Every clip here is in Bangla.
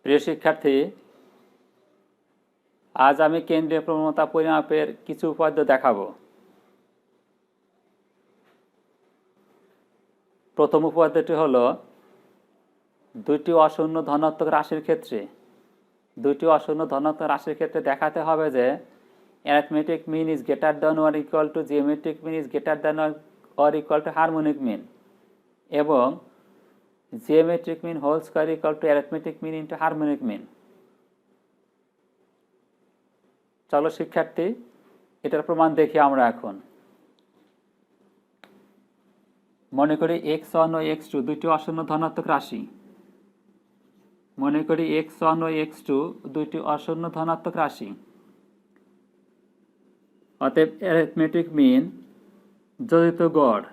প্রিয় শিক্ষার্থী, আজ আমি কেন্দ্রীয় প্রবণতা পরিমাপের কিছু উপাদ্য দেখাবো। প্রথম উপাদ্যটি হলো দুইটি অশূন্য ধনাত্মক রাশির ক্ষেত্রে দেখাতে হবে যে arithmetic mean is greater than or equal to geometric mean is greater than or equal to harmonic mean এবং geometric mean whole square equal to arithmetic mean into harmonic mean। চলো শিক্ষার্থী, এটার প্রমাণ দেখি আমরা এখন। মনে করি x1 ও x2 দুইটি অশূন্য ধনাত্মক রাশি। অতএব arithmetic mean যোজিত গড়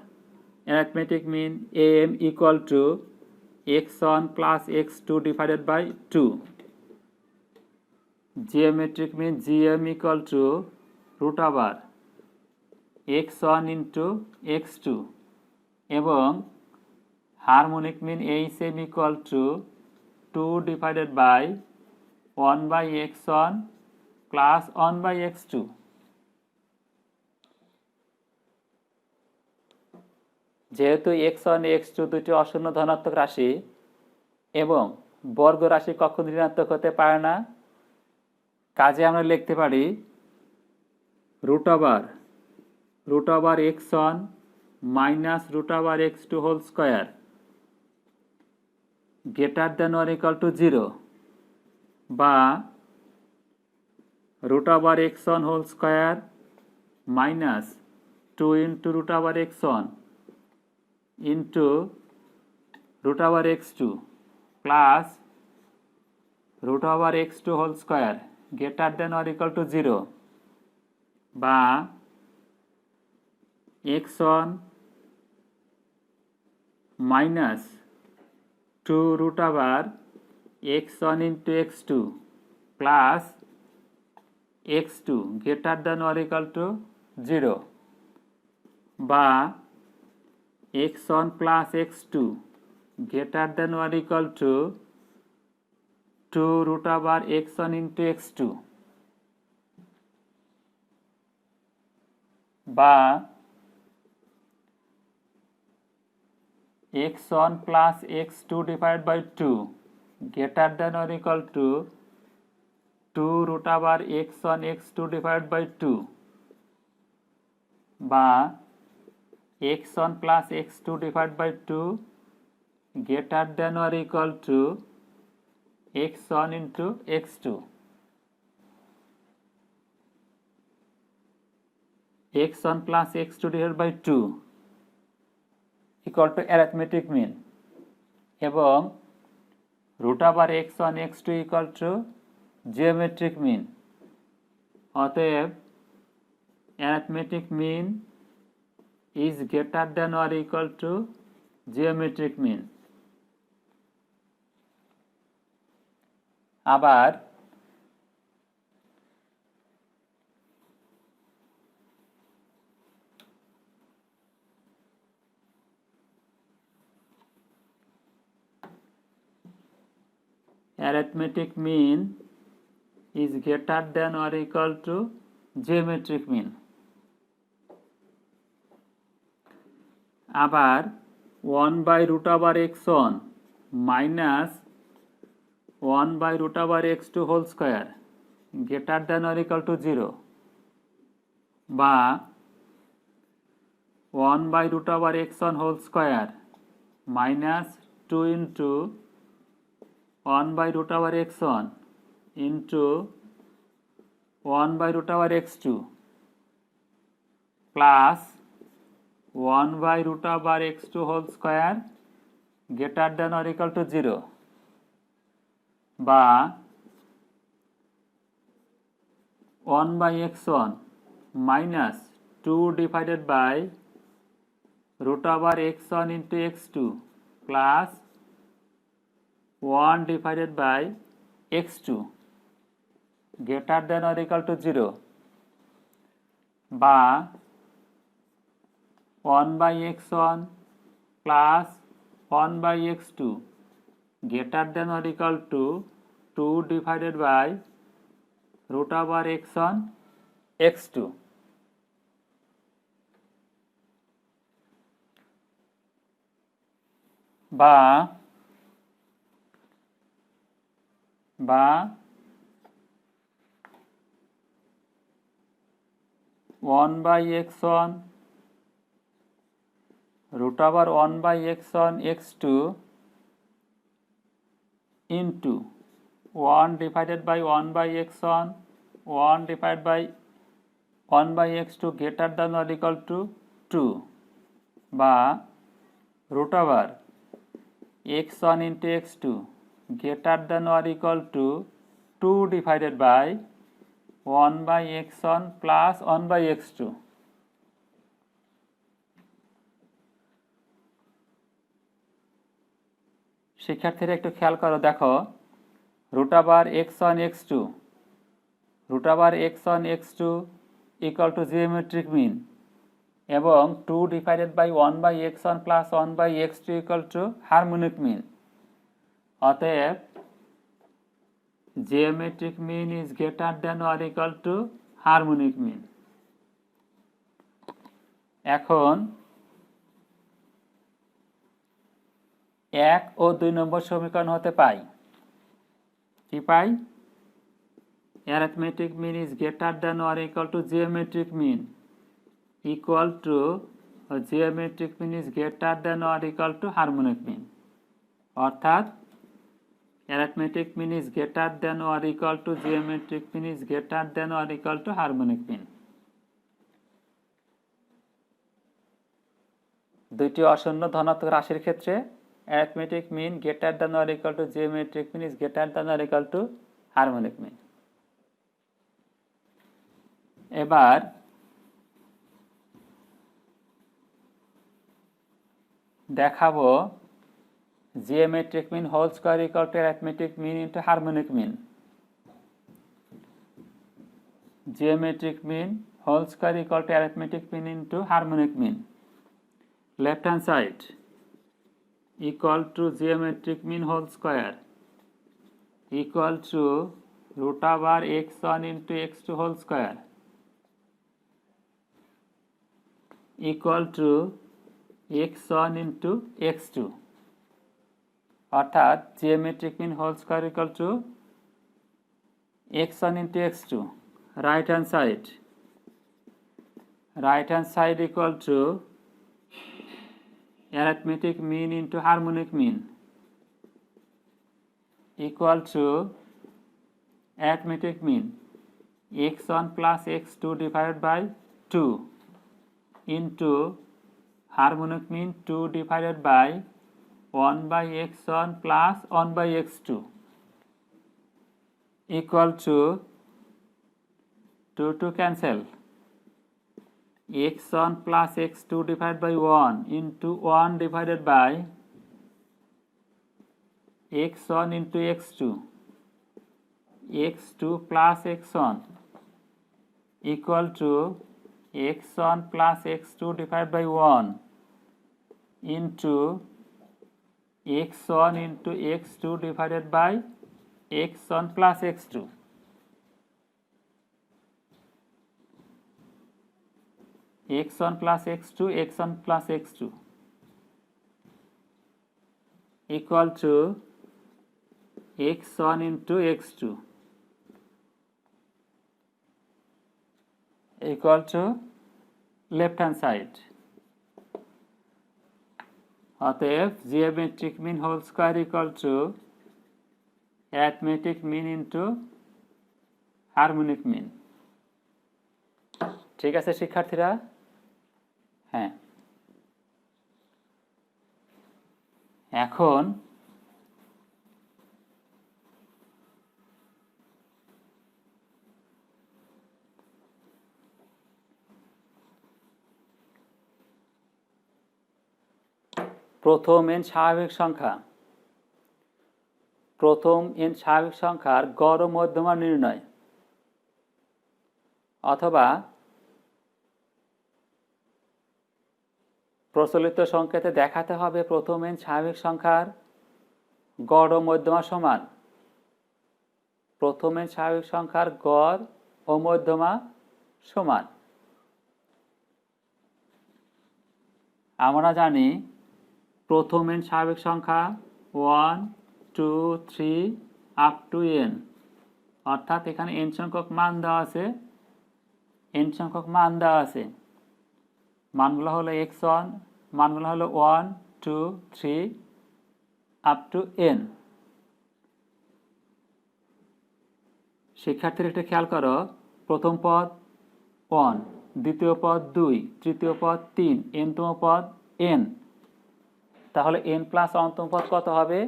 arithmetic mean am equal to x1 plus x2 divided by 2, geometric mean gm equal to root over x1 into x2 এবং harmonic mean hm equal to 2 divided by 1 by x1 plus 1 by x2। যেহেতু x1 x2 দুটি অশূন্য ধনাত্মক রাশি এবং বর্গ রাশি কখনো ঋণাত্মক হতে পারে না, কাজে আমরা লিখতে পারি root over x1 minus root over x2 whole square greater than or equal to 0 বা root over x1 whole square minus 2 into root over x1 into root over x2 plus root over x2 whole square greater than or equal to 0 বা x1 minus 2 root over x1 into x2 plus x2 greater than or equal to 0 বা x1 plus x2 greater than or equal to 2 root over x1 into x2 বা x1 plus x2 divided by 2 greater than or equal to 2 root over x1 x2 divided by 2 বা x1 plus x2 divided by 2 greater than or equal to x1 into x2। x1 plus x2 divided by 2 equal to arithmetic mean এবং root over x1 x2 equal to geometric mean। অতএব arithmetic mean is greater than or equal to geometric mean। আবার arithmetic mean is greater than or equal to geometric mean। আবার 1 by root over x1 minus 1 by root over x2 whole square greater than or equal to 0 বা 1 by root over x1 whole square minus 2 into 1 by root over x1 into 1 by root over x2 plus 1 by root over x2 whole square greater than or equal to 0 বা 1 by x1 minus 2 divided by root over x1 into x2 plus 1 divided by x2 greater than or equal to 0 বা 1 by x1 plus 1 by x2 greater than or equal to 2 divided by root over x1 x2 বা 1 by x1 root over 1 by x1 x2 into 1 divided by 1 by x1 1 divided by 1 by x2 greater than or equal to 2 বা root over x1 into x2 greater than or equal to 2 divided by 1 by x1 plus 1 by x2 শিক্ষার্থীরা একটু খেয়াল করো দেখো root over x1 x2 root over x1 x2 equal to geometric mean এবং 2 divided by 1 by x1 plus 1 by x2 equal to harmonic mean অতএব geometric mean is greater than or equal to harmonic mean এখন 1 ও 2 নম্বর সমীকরণ হতে পাই কি পাই arithmetic mean is greater than or equal to geometric mean equal to geometric mean is greater than or equal to harmonic mean অর্থাৎ arithmetic mean is greater than or equal to geometric mean is greater than or equal to harmonic mean দুইটি অশূন্য ধনাত্মক রাশির ক্ষেত্রে arithmetic mean greater than or equal to geometric mean is greater than or equal to harmonic mean এবার দেখাবো geometric mean whole square equal to arithmetic mean into harmonic mean geometric mean whole square equal to arithmetic mean into harmonic mean left hand side equal to geometric mean whole square equal to root over x1 into x2 whole square equal to x1 into x2 অর্থাৎ geometric mean whole square equal to x1 into x2 right hand side equal to arithmetic mean into harmonic mean equal to arithmetic mean x1 plus x2 divided by 2 into harmonic mean 2 divided by 1 by x1 plus 1 by x2 equal to 2 cancel x1 plus x2 divided by 1 into 1 divided by x1 into x2 x2 plus x1 equal to x1 plus x2 divided by 1 into x1 into x2 divided by x1 plus x2 x1 plus x2 x1 plus x2 equal to x1 into x2 equal to left hand side অতএব geometric mean whole square equal to arithmetic mean into harmonic mean ঠিক আছে শিক্ষার্থীরা হ্যাঁ এখন প্রথম n স্বাভাবিক সংখ্যার গড় ও মধ্যমা নির্ণয় অথবা প্রচলিত সংকেতে দেখাতে হবে প্রথম n স্বাভাবিক সংখ্যার গড় ও মধ্যমা সমান প্রথম n স্বাভাবিক সংখ্যার গড় ও মধ্যমা সমান। আমরা জানি প্রথম n স্বাভাবিক সংখ্যা 1 2 3 আপ টু n, অর্থাৎ এখানে n সংখ্যক মান দেওয়া আছে। মানগুলো হলো x1, মানগুলো হলো 1 2 3 আপ টু n। শিক্ষার্থীরা একটা খেয়াল করো, প্রথম পদ 1, দ্বিতীয় পদ 2, তৃতীয় পদ 3, nতম পদ n। তাহলে n প্লাস অন্তম পদ কত হবে?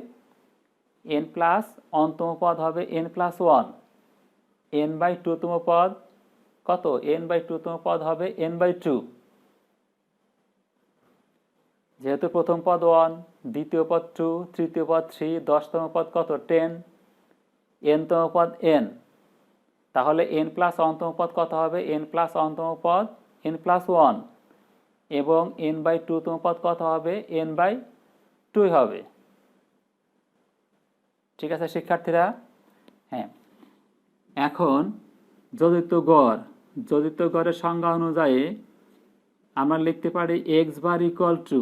n প্লাস অন্তম পদ হবে n প্লাস 1। n বাই 2 তম পদ কত? n বাই 2 তম পদ হবে n বাই 2। যেহেতু প্রথম পদ 1, দ্বিতীয় পদ 2, তৃতীয় পদ 3, 10তম পদ কত? 10, nতম পদ n। তাহলে n প্লাস অন্তম পদ কত হবে? n প্লাস অন্তম পদ n প্লাস 1, এবং n বাই 2 তম পদ কত হবে? n বাই 2 হবে। ঠিক আছে শিক্ষার্থীরা? হ্যাঁ, এখন যোজিত গড়ের সংজ্ঞা অনুযায়ী আমরা লিখতে পারি x bar equal to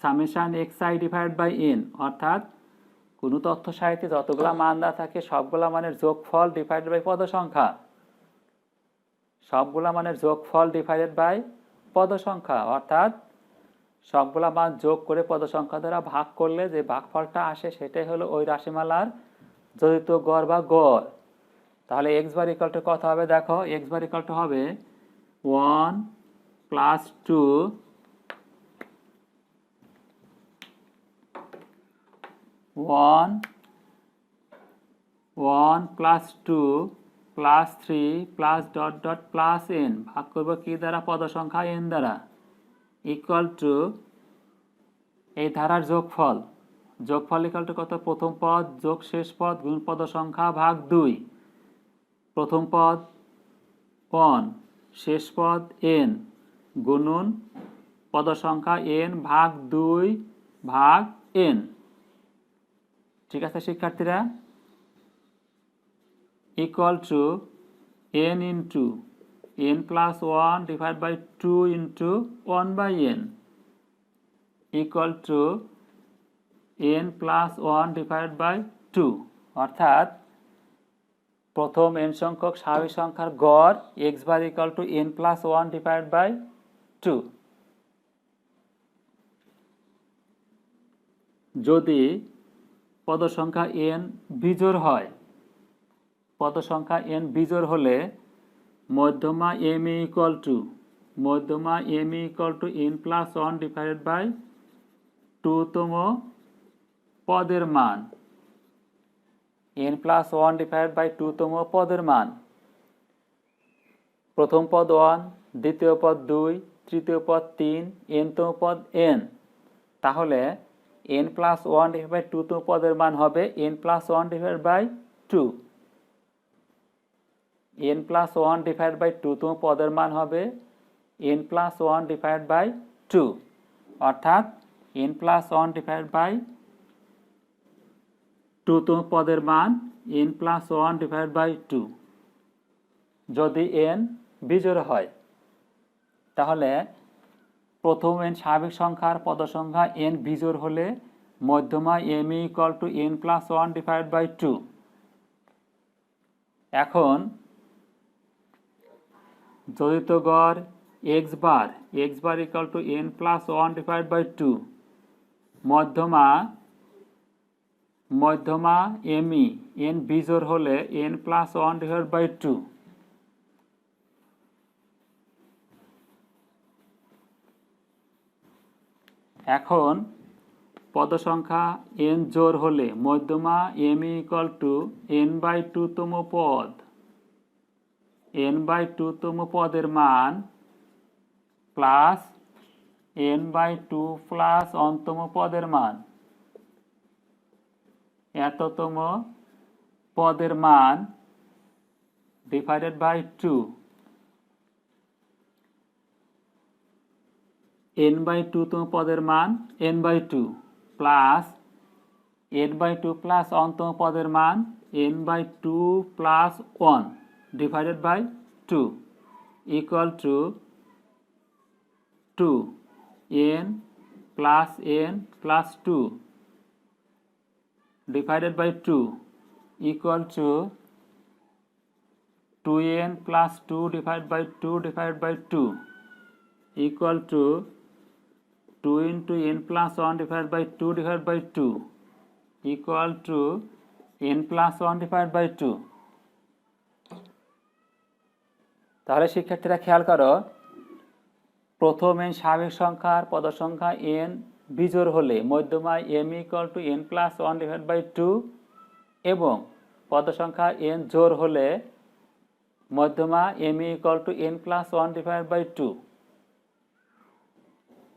summation xi divide by n, অর্থাৎ কোনো তথ্য সাহিত্যে যতগুলা মান দেওয়া থাকে সবগুলা মানের যোগফল ডিভাইডেড বাই পদ সংখ্যা। সবগুলা মানের যোগফল ডিভাইডেড বাই পদ সংখ্যা, অর্থাৎ সবগুলা মান যোগ করে পদ সংখ্যা দ্বারা ভাগ করলে যে ভাগফলটা আসে সেটাই হলো ওই রাশিমালার যোজিত গড় বা গড়। তাহলে x বার ইকুয়াল টু কত হবে? দেখো, x বার ইকুয়াল টু হবে 1 plus 2 1 plus 2 plus 3 plus dot dot plus n, ভাগ করব কি দ্বারা? পদ সংখ্যা n দ্বারা, ইকুয়াল টু এই ধারার যোগফল ইকুয়াল টু কত? প্রথম পদ যোগ শেষ পদ গুণ পদ সংখ্যা ভাগ 2। প্রথম পদ 1, শেষ পদ n, গুণন পদ সংখ্যা n ভাগ 2 ভাগ n। ঠিক আছে শিক্ষার্থীরা? Equal to n into n plus 1 divide by 2 into 1 by n, equal to n plus 1 divide by 2। অর্থাৎ প্রথম n সংখ্যক স্বাভাবিক সংখ্যার গড় x bar equal to n plus 1 divide by 2। যদি পদ সংখ্যা n বিজোড় হয়, পদ সংখ্যা n বিজোড় হলে মধ্যমা m equal to n plus 1 divided by 2 তম পদের মান, n প্লাস 1 ডিভাইডেড বাই 2 তম পদের মান। প্রথম পদ 1, দ্বিতীয় পদ 2, তৃতীয় পদ 3, nতম পদ n। তাহলে n প্লাস 1 ডিভাইড বাই 2 তম পদের মান হবে n plus 1 divide by 2। n plus 1 divide by 2 তম পদের মান হবে n প্লাস 1 ডিভাইড বাই 2, অর্থাৎ n প্লাস 1 ডিভাইড বাই 2 তম পদের মান n প্লাস 1 ডিভাইড বাই 2 যদি n বিজোড় হয়। তাহলে প্রথম n স্বাভাবিক সংখ্যার পদ সংখ্যা n বিজোড় হলে মধ্যমা m equal to n plus 1 divide by 2। এখন যোজিত গড় x bar equal to n plus 1 divide by 2, মধ্যমা m n বিজোড় হলে n প্লাস 1 ডিভাইড বাই 2। এখন পদ সংখ্যা n জোড় হলে মধ্যমা m equal to n by 2 তম পদ, n বাই 2 তম পদের মান প্লাস n বাই 2 প্লাস অন্তম পদের মান, এততম পদের মান ডিভাইডেড বাই 2। n বাই 2 তম পদের মান n by 2 plus n by 2 plus অন্তম পদের মান n by 2 plus 1 divided by 2 equal to 2 n plus 2 divided by 2 equal to 2n plus 2 divided by 2 equal to 2 into n plus 1 divided by 2 equal to n plus 1 divided by 2. তাহলে শিক্ষার্থীরা খেয়াল করো, প্রথম n স্বাভাবিক সংখ্যার পদ সংখ্যা n বিজোড় হলে মধ্যমা m equal to n plus 1 divided by 2 এবং পদ সংখ্যা n জোড় হলে মধ্যমা m equal to n plus 1 divided by 2.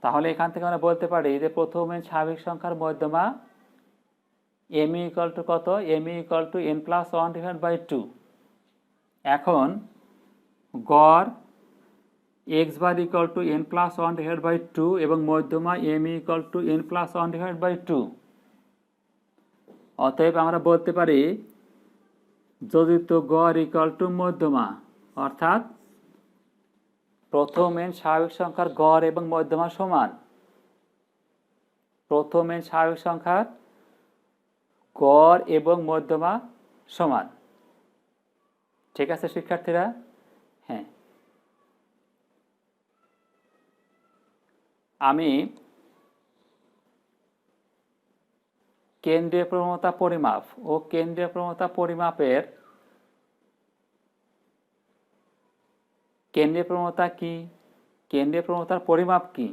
তাহলে এখান থেকে আমরা বলতে পারি যে প্রথম n স্বাভাবিক সংখ্যার মধ্যমা m equal to কত? m equal to n plus 1 divided by 2. এখন গড় x bar equal to n plus 1 divided by 2 এবং মধ্যমা m equal to n plus 1 divided by 2. অতএব আমরা বলতে পারি যোজিত গড় equal to মধ্যমা, অর্থাৎ প্রথম n স্বাভাবিক সংখ্যার গড় এবং মধ্যমা সমান। প্রথম n স্বাভাবিক সংখ্যার গড় এবং মধ্যমা সমান। ঠিক আছে শিক্ষার্থীরা? হ্যাঁ, আমি কেন্দ্রীয় প্রবণতা পরিমাপ ও কেন্দ্রীয় প্রবণতা পরিমাপের কেন্দ্রীয় প্রবণতা কি, কেন্দ্রীয় প্রবণতার পরিমাপ কি,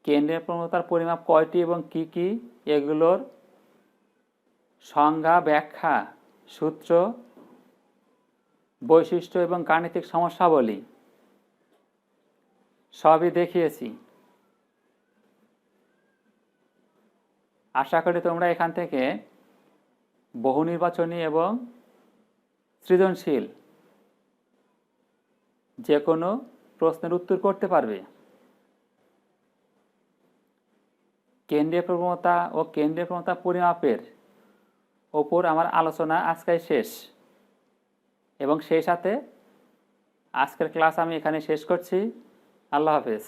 কেন্দ্রীয় প্রবণতার পরিমাপ কয়টি এবং কি কি, এগুলোর সংজ্ঞা, ব্যাখ্যা, সূত্র, বৈশিষ্ট্য এবং গাণিতিক সমস্যাবলী সবই দেখিয়েছি। আশা করি তোমরা এখান থেকে বহু নির্বাচনী এবং সৃজনশীল যে কোনো প্রশ্নের উত্তর করতে পারবে। কেন্দ্রীয় প্রবণতা ও কেন্দ্রীয় প্রবণতা পরিমাপের ওপর আমার আলোচনা আজকে শেষ, এবং সেই সাথে আজকের ক্লাস আমি এখানে শেষ করছি। আল্লাহ হাফেজ।